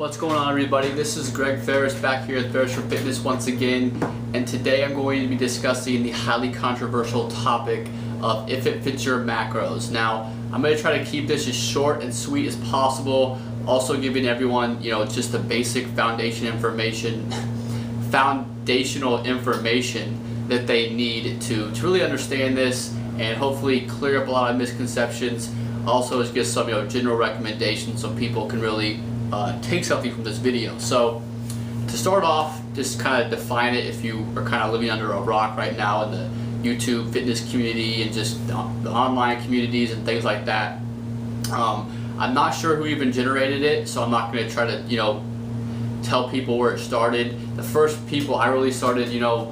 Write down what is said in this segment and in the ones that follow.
What's going on, everybody? This is Greg Ferris back here at Ferris for Fitness once again, and today I'm going to be discussing the highly controversial topic of if it fits your macros. Now, I'm going to try to keep this as short and sweet as possible, also giving everyone, just the basic foundational information that they need to really understand this and hopefully clear up a lot of misconceptions. Also, just give some general recommendations so people can really take something from this video. So to start off, just kind of define it if you are kind of living under a rock right now in the YouTube fitness community and just the online communities and things like that. I'm not sure who even generated it, so I'm not going to try to tell people where it started. The first people I really started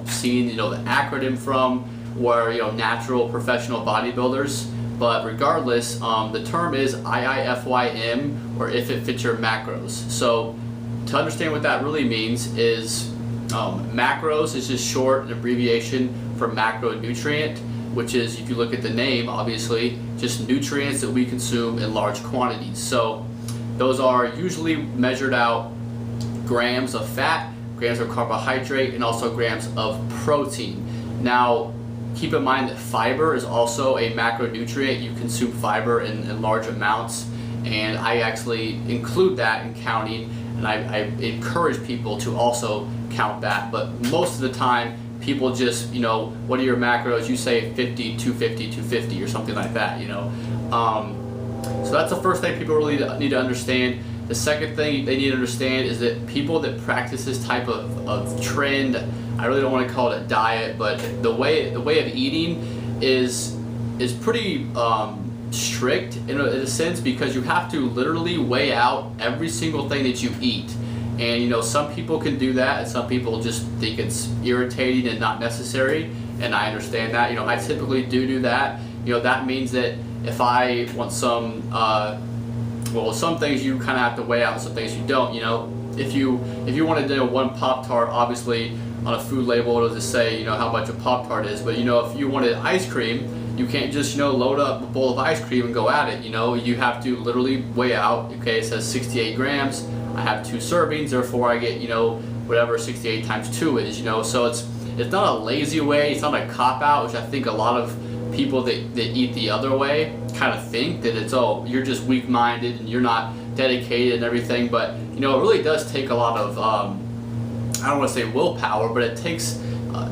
seeing the acronym from were natural professional bodybuilders. But regardless, the term is IIFYM, or if it fits your macros. So to understand what that really means is macros is just short, an abbreviation for macronutrient, which is, if you look at the name, obviously, just nutrients that we consume in large quantities. So those are usually measured out grams of fat, grams of carbohydrate, and also grams of protein. Now, keep in mind that fiber is also a macronutrient. You consume fiber in large amounts, and I actually include that in counting, and I encourage people to also count that. But most of the time, people just, what are your macros? You say 50, 250, 250 or something like that, So that's the first thing people really need to understand. The second thing they need to understand is that people that practice this type of trend, I really don't want to call it a diet, but the way of eating is pretty strict in a sense, because you have to literally weigh out every single thing that you eat. And some people can do that, and some people just think it's irritating and not necessary, and I understand that. I typically do that. That means that if I want some some things you kind of have to weigh out, and some things you don't. If you want to do one Pop-Tart, obviously on a food label it'll just say how much a Pop-Tart is. But if you wanted ice cream, you can't just load up a bowl of ice cream and go at it. You have to literally weigh out. Okay, it says 68 grams. I have 2 servings, therefore I get whatever 68 times 2 is. So it's not a lazy way. It's not a cop out, which I think a lot of people that eat the other way kind of think that it's, oh, you're just weak-minded and you're not dedicated and everything. But it really does take a lot of I don't want to say willpower, but it takes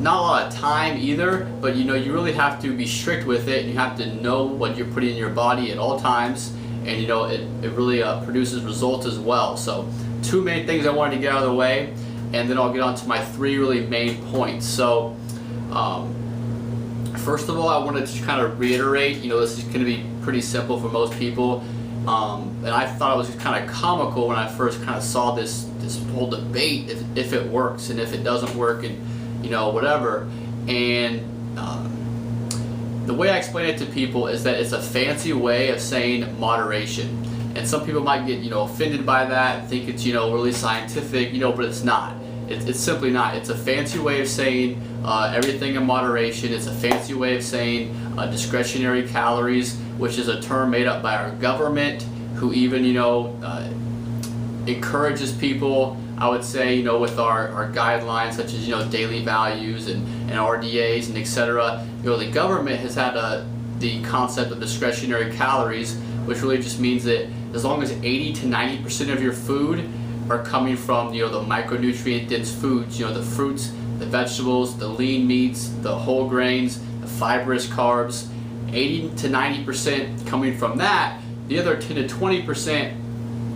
not a lot of time either. But you really have to be strict with it, and you have to know what you're putting in your body at all times, and it really produces results as well. So 2 main things I wanted to get out of the way, and then I'll get on to my 3 really main points. So first of all, I wanted to kind of reiterate, this is going to be pretty simple for most people, and I thought it was just kind of comical when I first kind of saw this whole debate if it works and if it doesn't work, and whatever. And the way I explain it to people is that it's a fancy way of saying moderation, and some people might get offended by that and think it's really scientific, but it's not. It's simply not. It's a fancy way of saying everything in moderation. It's a fancy way of saying discretionary calories, which is a term made up by our government, who even encourages people, I would say, with our guidelines such as daily values and RDAs and etc. The government has had the concept of discretionary calories, which really just means that as long as 80 to 90% of your food are coming from the micronutrient dense foods, the fruits, the vegetables, the lean meats, the whole grains, the fibrous carbs, 80 to 90% coming from that. The other 10 to 20%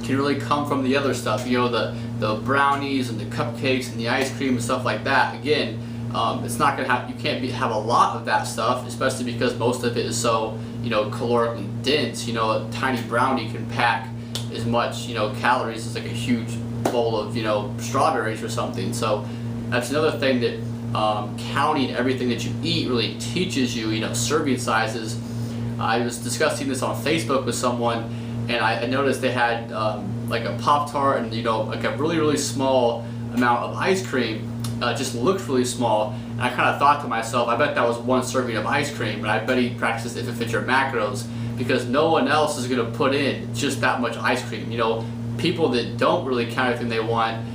can really come from the other stuff, the brownies and the cupcakes and the ice cream and stuff like that. Again, it's not gonna have, you can't have a lot of that stuff, especially because most of it is so calorically dense. A tiny brownie can pack as much calories as like a huge bowl of strawberries or something. So that's another thing that counting everything that you eat really teaches you. Serving sizes. I was discussing this on Facebook with someone, and I noticed they had like a Pop-Tart and like a really small amount of ice cream. Just looked really small, and I kind of thought to myself, I bet that was 1 serving of ice cream, and I bet he practiced if it fits your macros, because no one else is going to put in just that much ice cream. people that don't really count everything they want,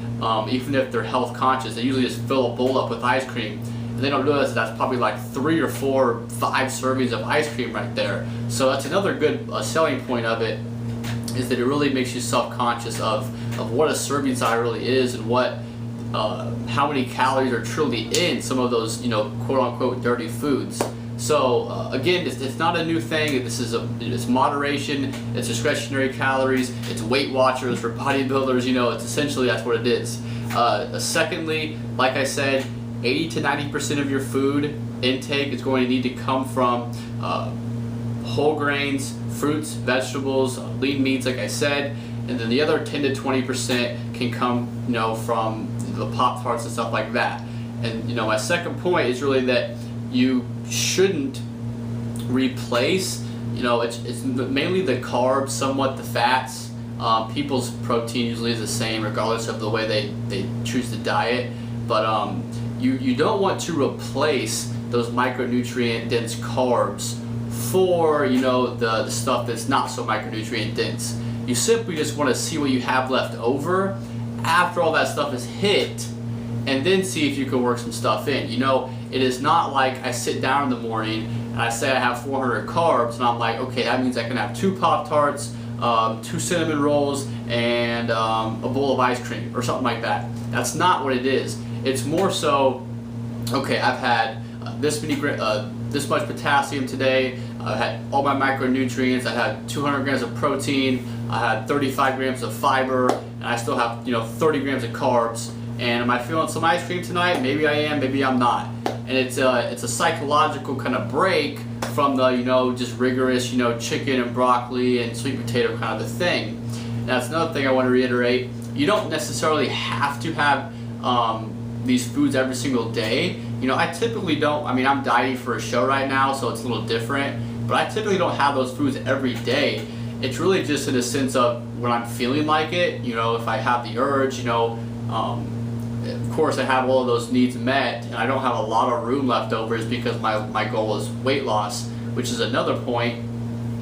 even if they're health conscious, they usually just fill a bowl up with ice cream. And they don't realize that's probably like 3 or 4 or 5 servings of ice cream right there. So that's another good selling point of it, is that it really makes you self-conscious of what a serving size really is, and what how many calories are truly in some of those, you know, quote-unquote dirty foods. So again, it's not a new thing. It's moderation, it's discretionary calories, it's Weight Watchers for bodybuilders. You know, it's essentially, that's what it is. Secondly, like I said, 80 to 90% of your food intake is going to need to come from whole grains, fruits, vegetables, lean meats, like I said, and then the other 10 to 20% can come, you know, from the Pop-Tarts and stuff like that. And you know, my second point is really that you shouldn't replace, you know, it's mainly the carbs, somewhat the fats. People's protein usually is the same regardless of the way they choose to diet, but you don't want to replace those micronutrient dense carbs for, you know, the stuff that's not so micronutrient dense. You simply just want to see what you have left over after all that stuff is hit, and then see if you can work some stuff in. You know, it is not like I sit down in the morning and I say I have 400 carbs and I'm like, okay, that means I can have 2 Pop-Tarts, 2 cinnamon rolls, and a bowl of ice cream or something like that. That's not what it is. It's more so, okay, I've had this much potassium today, I had all my micronutrients, I had 200 grams of protein, I had 35 grams of fiber, and I still have, you know, 30 grams of carbs. And am I feeling some ice cream tonight? Maybe I am, maybe I'm not. And it's a psychological kind of break from the, you know, just rigorous, you know, chicken and broccoli and sweet potato kind of a thing. And that's another thing I want to reiterate. You don't necessarily have to have these foods every single day. You know, I typically don't. I mean, I'm dieting for a show right now, so it's a little different. But I typically don't have those foods every day. It's really just in a sense of when I'm feeling like it. You know, if I have the urge, you know, of course I have all of those needs met, and I don't have a lot of room left over, is because my goal is weight loss, which is another point.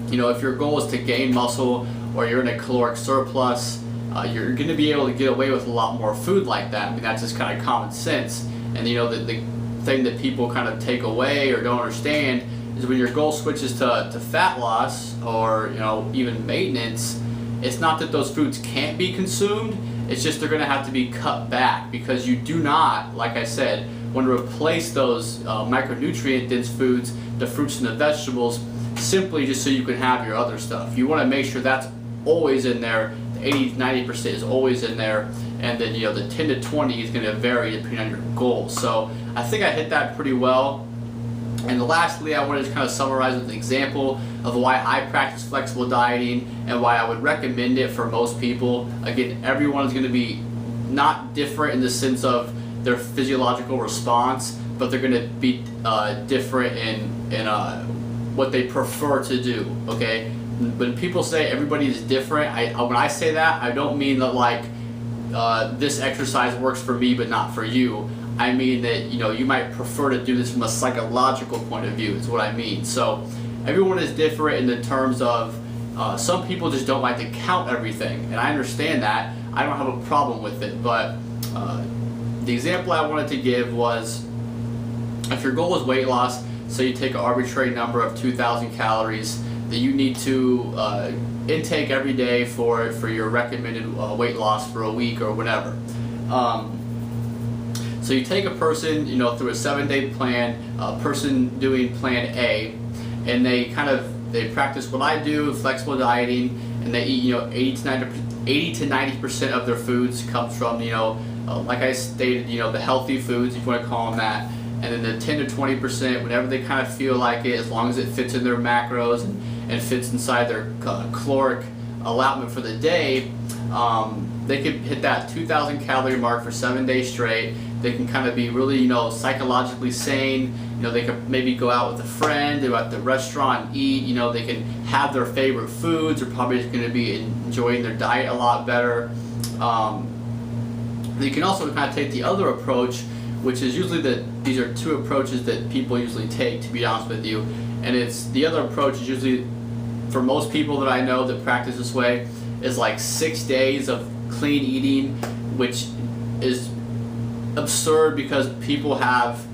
You know, if your goal is to gain muscle or you're in a caloric surplus, you're going to be able to get away with a lot more food like that. I mean, that's just kind of common sense. And you know, the thing that people kind of take away or don't understand is when your goal switches to fat loss, or, you know, even maintenance, it's not that those foods can't be consumed, it's just they're going to have to be cut back, because you do not, like I said, want to replace those micronutrient dense foods, the fruits and the vegetables, simply just so you can have your other stuff. You want to make sure that's always in there. The 80 to 90% is always in there, and then, you know, the 10 to 20 is going to vary depending on your goals. So I think I hit that pretty well. And lastly, I wanted to kind of summarize with an example of why I practice flexible dieting and why I would recommend it for most people. Again, everyone is going to be not different in the sense of their physiological response, but they're going to be different in what they prefer to do, okay? When people say everybody is different, when I say that, I don't mean that like this exercise works for me but not for you. I mean that, you know, you might prefer to do this from a psychological point of view, is what I mean. So everyone is different in the terms of some people just don't like to count everything, and I understand that. I don't have a problem with it, but the example I wanted to give was, if your goal is weight loss, so you take an arbitrary number of 2,000 calories that you need to intake every day for your recommended weight loss for a week or whatever. So you take a person, you know, through a 7-day plan, a person doing plan A, and they practice what I do, flexible dieting, and they eat, you know, 80 to 90% of their foods comes from, you know, like I stated, you know, the healthy foods, if you want to call them that, and then the 10 to 20%, whenever they kind of feel like it, as long as it fits in their macros and fits inside their caloric allotment for the day, they could hit that 2,000 calorie mark for 7 days straight. They can kind of be really, you know, psychologically sane. You know, they could maybe go out with a friend, they go out to the restaurant and eat. You know, they can have their favorite foods. They're probably just going to be enjoying their diet a lot better. You can also kind of take the other approach, which is usually these are two approaches that people usually take, to be honest with you. And it's the other approach is usually, for most people that I know that practice this way, is like 6 days of clean eating, which is absurd because people have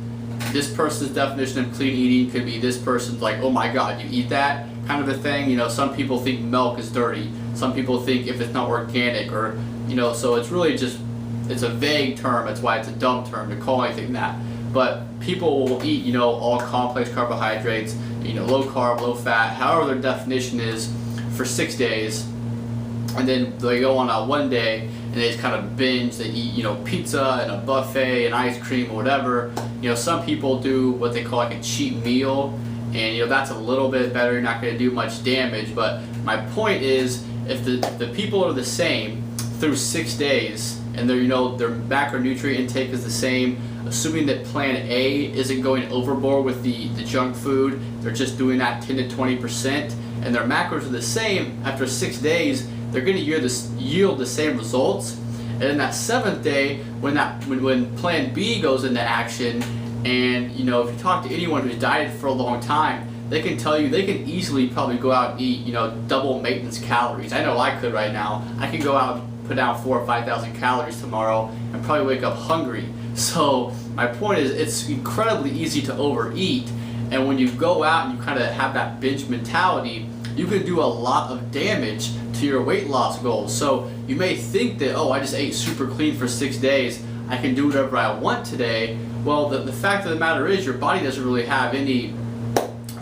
this person's definition of clean eating could be this person's like, oh my god, you eat that kind of a thing. You know, some people think milk is dirty. Some people think if it's not organic, or you know, so it's really just, it's a vague term. That's why it's a dumb term to call anything that. But people will eat, you know, all complex carbohydrates, you know, low carb, low fat, however their definition is, for 6 days, and then they go on a one day and they just kind of binge. They eat, you know, pizza and a buffet and ice cream or whatever. You know, some people do what they call like a cheat meal, and you know, that's a little bit better. You're not going to do much damage. But my point is, if the people are the same through 6 days, and their, you know, their macronutrient intake is the same, assuming that plan A isn't going overboard with the junk food, they're just doing that 10 to 20%, and their macros are the same after 6 days, they're going to yield the same results. And then that 7th day, when plan B goes into action, and you know, if you talk to anyone who's dieted for a long time, they can tell you they can easily probably go out and eat, you know, double maintenance calories. I know I could right now. I can go out and put down 4,000 or 5,000 calories tomorrow and probably wake up hungry. So my point is, it's incredibly easy to overeat, and when you go out and you kind of have that binge mentality, you can do a lot of damage to your weight loss goals. So you may think that, oh, I just ate super clean for 6 days, I can do whatever I want today. Well, the fact of the matter is, your body doesn't really have any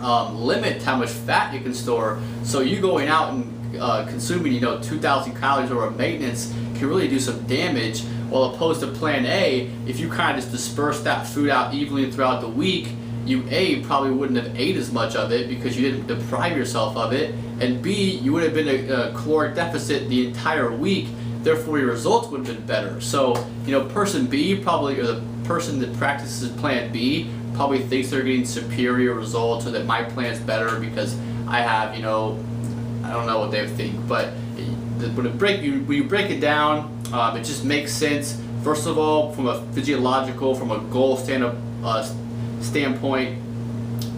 limit to how much fat you can store. So you going out and consuming, you know, 2,000 calories over maintenance can really do some damage. While opposed to plan A, if you kind of just disperse that food out evenly throughout the week, you A, probably wouldn't have ate as much of it because you didn't deprive yourself of it, and B, you would have been a caloric deficit the entire week, therefore your results would have been better. So, you know, person B probably, or the person that practices plan B, probably thinks they're getting superior results, or that my plan's better because I have, you know, I don't know what they think, but when you break it down, it just makes sense. First of all, from a physiological, from a goal standpoint,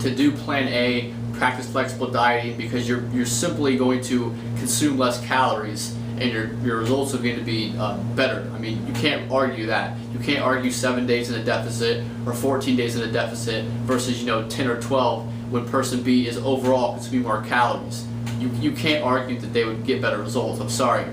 to do plan A, practice flexible dieting, because you're simply going to consume less calories, and your results are going to be better. I mean, you can't argue that. You can't argue 7 days in a deficit or 14 days in a deficit versus, you know, 10 or 12 when person B is overall consuming more calories. You can't argue that they would get better results. I'm sorry.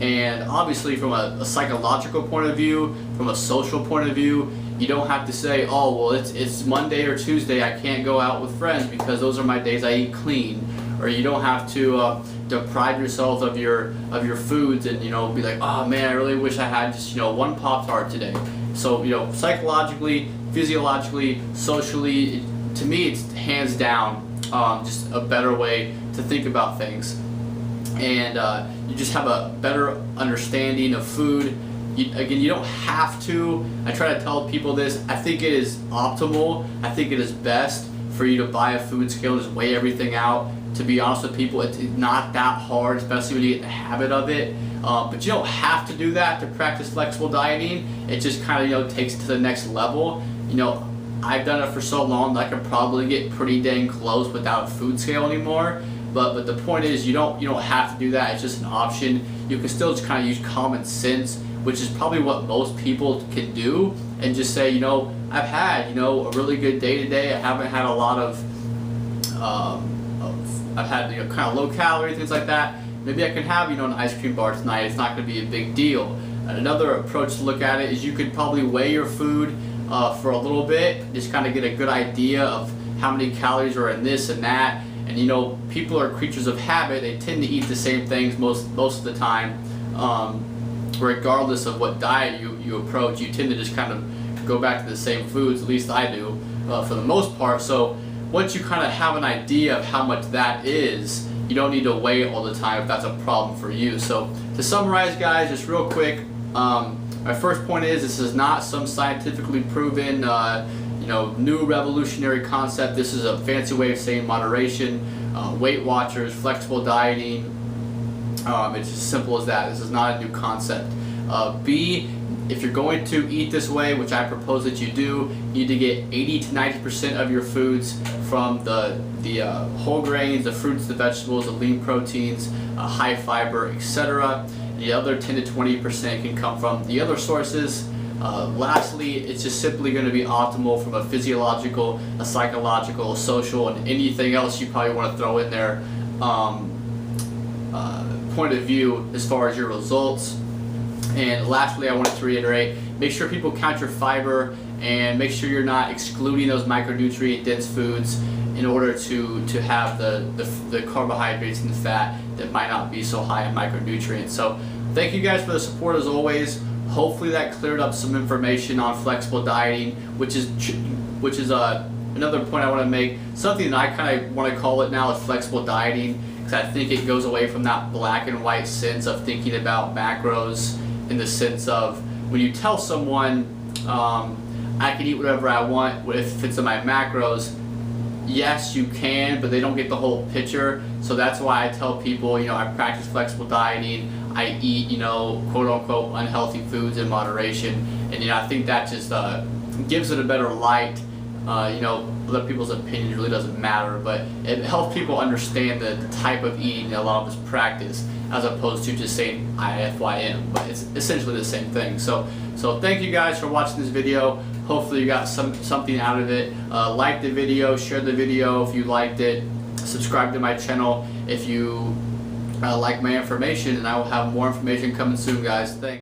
And obviously, from a psychological point of view, from a social point of view, you don't have to say, oh, well, it's Monday or Tuesday, I can't go out with friends because those are my days I eat clean. Or you don't have to deprive yourself of your foods and, you know, be like, oh man, I really wish I had just, you know, one Pop-Tart today. So, you know, psychologically, physiologically, socially, to me, it's hands down just a better way to think about things. And you just have a better understanding of food. Again, you don't have to. I try to tell people this. I think it is optimal. I think it is best for you to buy a food scale and just weigh everything out. To be honest with people, it's not that hard, especially when you get in the habit of it. But you don't have to do that to practice flexible dieting. It just kind of, you know, takes it to the next level. You know, I've done it for so long that I could probably get pretty dang close without a food scale anymore. But the point is, you don't have to do that. It's just an option. You can still just kind of use common sense, which is probably what most people can do, and just say, you know, I've had, you know, a really good day today. I haven't had a lot of I've had, you know, kind of low calorie, things like that. Maybe I can have, you know, an ice cream bar tonight. It's not going to be a big deal. And another approach to look at it is you could probably weigh your food for a little bit, just kind of get a good idea of how many calories are in this and that. And you know, people are creatures of habit. They tend to eat the same things most of the time, regardless of what diet you approach. You tend to just kind of go back to the same foods. At least I do, for the most part. So once you kind of have an idea of how much that is, you don't need to weigh it all the time if that's a problem for you. So to summarize, guys, just real quick, my first point is this is not some scientifically proven new revolutionary concept. This is a fancy way of saying moderation, Weight Watchers, flexible dieting. It's as simple as that. This is not a new concept. B, if you're going to eat this way, which I propose that you do, you need to get 80 to 90% of your foods from the whole grains, the fruits, the vegetables, the lean proteins, high fiber, etc. The other 10 to 20% can come from the other sources. Lastly, it's just simply going to be optimal from a physiological, a psychological, a social, and anything else you probably want to throw in there point of view as far as your results. And lastly, I wanted to reiterate, make sure people count your fiber and make sure you're not excluding those micronutrient dense foods in order to have the carbohydrates and the fat that might not be so high in micronutrients. So thank you guys for the support as always. Hopefully that cleared up some information on flexible dieting, which is another point I want to make. Something that I kind of want to call it now is flexible dieting, because I think it goes away from that black and white sense of thinking about macros, in the sense of when you tell someone I can eat whatever I want if it fits in my macros. Yes, you can, but they don't get the whole picture. So that's why I tell people, I practice flexible dieting. I eat, quote unquote unhealthy foods in moderation, and I think that just gives it a better light. Other people's opinion really doesn't matter, but it helps people understand the type of eating that a lot of us practice, as opposed to just saying IIFYM, but it's essentially the same thing. So thank you guys for watching this video. Hopefully you got something out of it. Like the video, share the video if you liked it, subscribe to my channel if you like my information, and I will have more information coming soon, guys. Thanks.